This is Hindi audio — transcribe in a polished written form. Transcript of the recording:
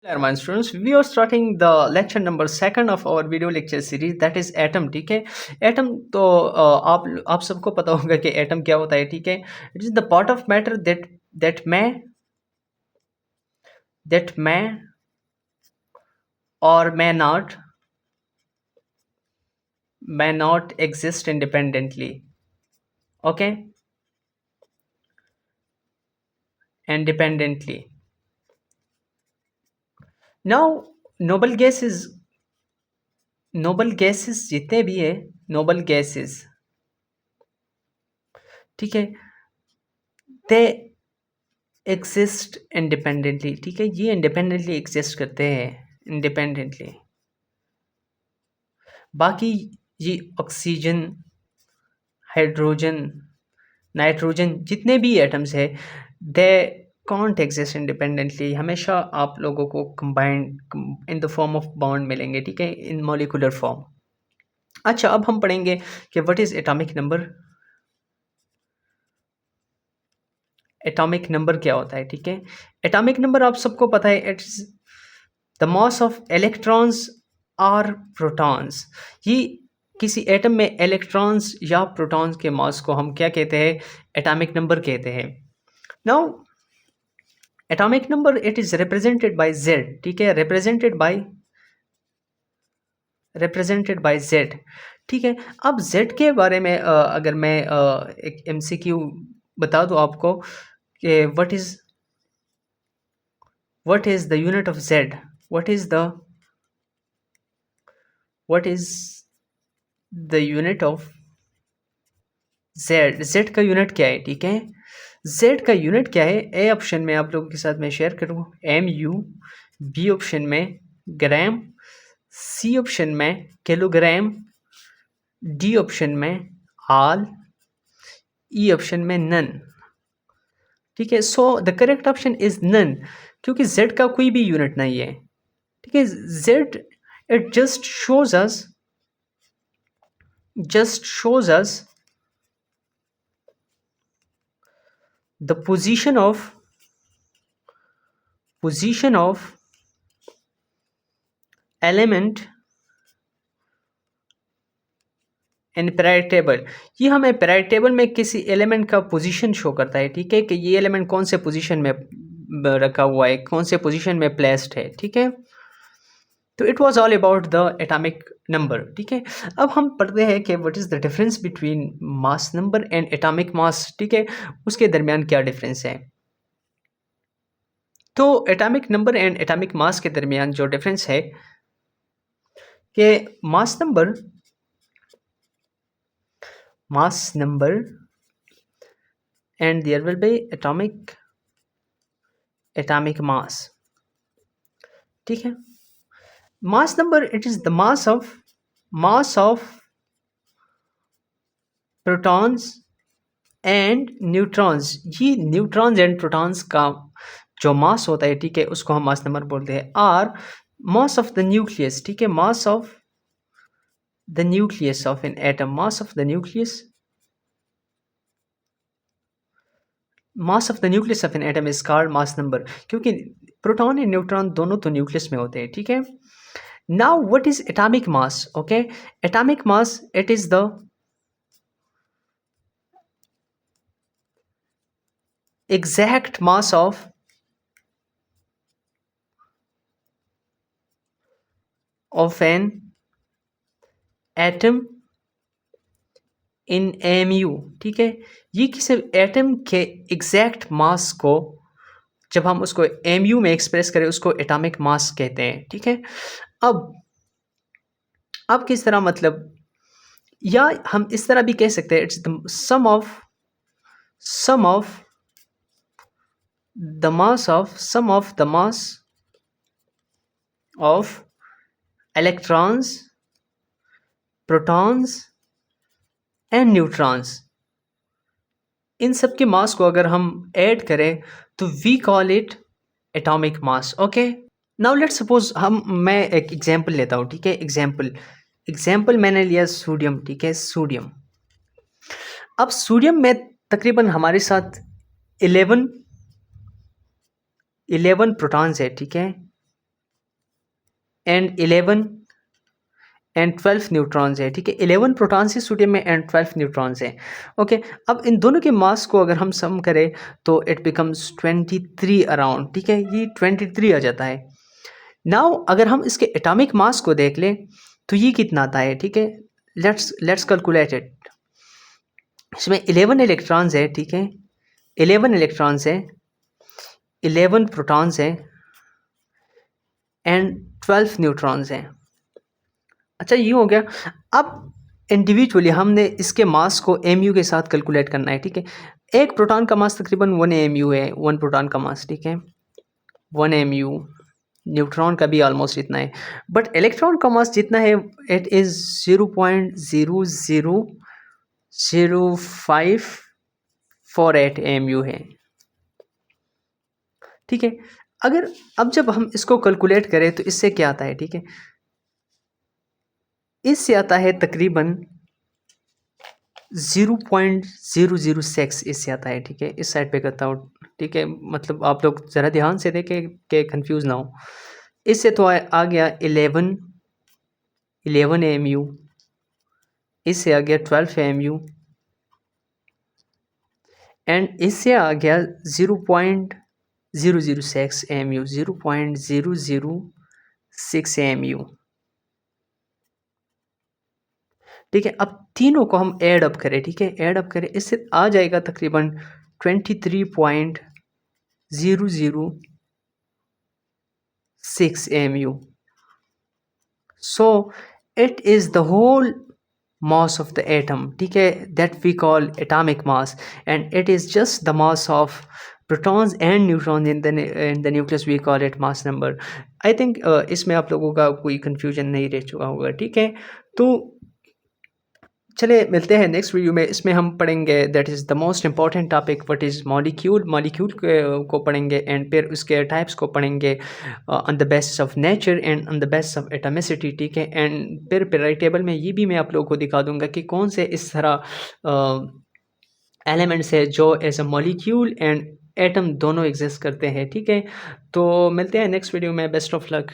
Hello, my students. We are starting the lecture number second of our video lecture series that is atom. ठीक है एटम तो आप सबको पता होगा कि एटम क्या होता है. ठीक है it is the part of matter that may or may not exist independently. Okay, independently. Now noble gases जितने भी है noble gases, ठीक है, they exist independently. ठीक है ये independently exist करते हैं independently. बाकी ये ऑक्सीजन, हाइड्रोजन, नाइट्रोजन जितने भी एटम्स है दे कॉन्ट एग्जिस्ट इंडिपेंडेंटली. हमेशा आप लोगों को combined in the form of bond मिलेंगे. ठीक है इन मॉलिक्यूलर फॉर्म. अच्छा अब हम पढ़ेंगे कि what is atomic number. Atomic number क्या होता है. ठीक है एटॉमिक नंबर आप सबको पता है it's the mass of electrons और प्रोटॉन्स. ये किसी एटम में इलेक्ट्रॉन्स या प्रोटॉन्स के मास को हम क्या कहते हैं, एटॉमिक नंबर कहते हैं. Now atomic number it is represented by Z. ठीक है रिप्रेजेंटेड बाय जेड. ठीक है अब जेड के बारे में अगर मैं एक एमसीक्यू बता दूं आपको कि what is the unit of z. what is the unit of z का यूनिट क्या है. ठीक है z का यूनिट क्या है. ए ऑप्शन में आप लोगों के साथ मैं शेयर करूँ mu, बी ऑप्शन में ग्राम, सी ऑप्शन में किलोग्राम, डी ऑप्शन में आल, ई ऑप्शन में नन. ठीक है so the correct option is none क्योंकि z का कोई भी यूनिट नहीं है. ठीक है z it just shows us the position of element in period table. ये हमें पीरियड टेबल में किसी एलिमेंट का पोजीशन शो करता है. ठीक है कि ये एलिमेंट कौन से पोजीशन में रखा हुआ है, कौन से पोजीशन में प्लेस्ड है. ठीक है तो it was all about the atomic number. ठीक है अब हम पढ़ते हैं कि what is the difference between mass number and atomic mass. ठीक है उसके दरमियान क्या डिफरेंस है. तो atomic number and atomic mass के दरमियान जो डिफरेंस है कि mass number and there will be atomic mass. ठीक है mass number it is the mass of protons and neutrons. ये न्यूट्रॉन्स एंड प्रोटॉन्स का जो मास होता है ठीक है उसको हम मास नंबर बोलते हैं. और मास ऑफ द न्यूक्लियस. ठीक है mass of the nucleus of an atom. Mass of the nucleus of an atom is called mass number क्योंकि प्रोटॉन एंड न्यूट्रॉन दोनों तो न्यूक्लियस में होते हैं. ठीक है now what is atomic mass. Okay atomic mass it is the exact mass of an atom in mu. ठीक है ये किसी एटम के एग्जैक्ट मास को जब हम उसको mu में एक्सप्रेस करें उसको एटॉमिक मास कहते हैं. ठीक है अब किस तरह मतलब या हम इस तरह भी कह सकते हैं it's the sum of the mass of electrons, protons and neutrons. इन सब के मास को अगर हम ऐड करें तो we call it atomic mass. Okay now let's suppose मैं एक एग्जांपल लेता हूँ. ठीक है एग्जांपल मैंने लिया सोडियम. ठीक है सोडियम. अब सोडियम में तकरीबन हमारे साथ 11 प्रोटॉन्स है. ठीक है एंड 11 एंड 12 न्यूट्रॉन्स है, ठीक है। 11 प्रोटॉन्स है सोडियम में एंड 12 न्यूट्रॉन्स हैं, ओके। अब इन दोनों के मास को अगर हम सम करें तो इट बिकम्स 23 अराउंड, ठीक है, ये 23 आ जाता है। नाउ अगर हम इसके एटॉमिक मास को देख लें तो ये कितना आता है, ठीक है। Let's calculate it. इसमें 11 इलेक्ट्रॉन्स है, ठीक है, 11 इलेक्ट्रॉन्स है, 11 प्रोटॉन्स है एंड 12 न्यूट्रॉन्स हैं। अच्छा ये हो गया। अब इंडिविजुअली हमने इसके मास को mu के साथ कैलकुलेट करना है, ठीक है। एक प्रोटॉन का मास तकरीबन 1 mu है, 1 प्रोटॉन का मास, ठीक है, 1 mu। न्यूट्रॉन का भी ऑलमोस्ट इतना है, बट इलेक्ट्रॉन का मास जितना है इट इज़ 0.000548 mu है, ठीक है। अगर अब जब हम इसको कैलकुलेट करें तो इससे क्या आता है, ठीक है, इससे आता है तकरीबन 0.006 इससे आता है, ठीक है। इस साइड पे करता हूँ, ठीक है, मतलब आप लोग ज़रा ध्यान से देखें कि कंफ्यूज ना हो। इससे तो आ गया 11 mu, इससे आ गया 12 mu एंड इससे आ गया 0.006 mu, 0.006 mu, ठीक है। अब तीनों को हम ऐड अप करें, ठीक है, ऐड अप करें, इससे आ जाएगा तकरीबन 23.006 mu। So it is the whole mass of the atom, ठीक है, that we call atomic mass, and it is just the mass of protons and neutrons in the nucleus, we call it mass number. I think इसमें आप लोगों का कोई confusion नहीं रह चुका होगा, ठीक है। तो चले मिलते हैं नेक्स्ट वीडियो में। इसमें हम पढ़ेंगे that is the most important topic what is molecule को पढ़ेंगे एंड फिर उसके टाइप्स को पढ़ेंगे on the basis of nature and on the basis of atomicity, ठीक है। एंड फिर पेरियोडिक में ये भी मैं आप लोगों को दिखा दूंगा कि कौन से इस तरह एलिमेंट्स है जो as a molecule and atom दोनों एग्जिस्ट करते हैं, ठीक है। तो मिलते हैं नेक्स्ट वीडियो में। Best of luck.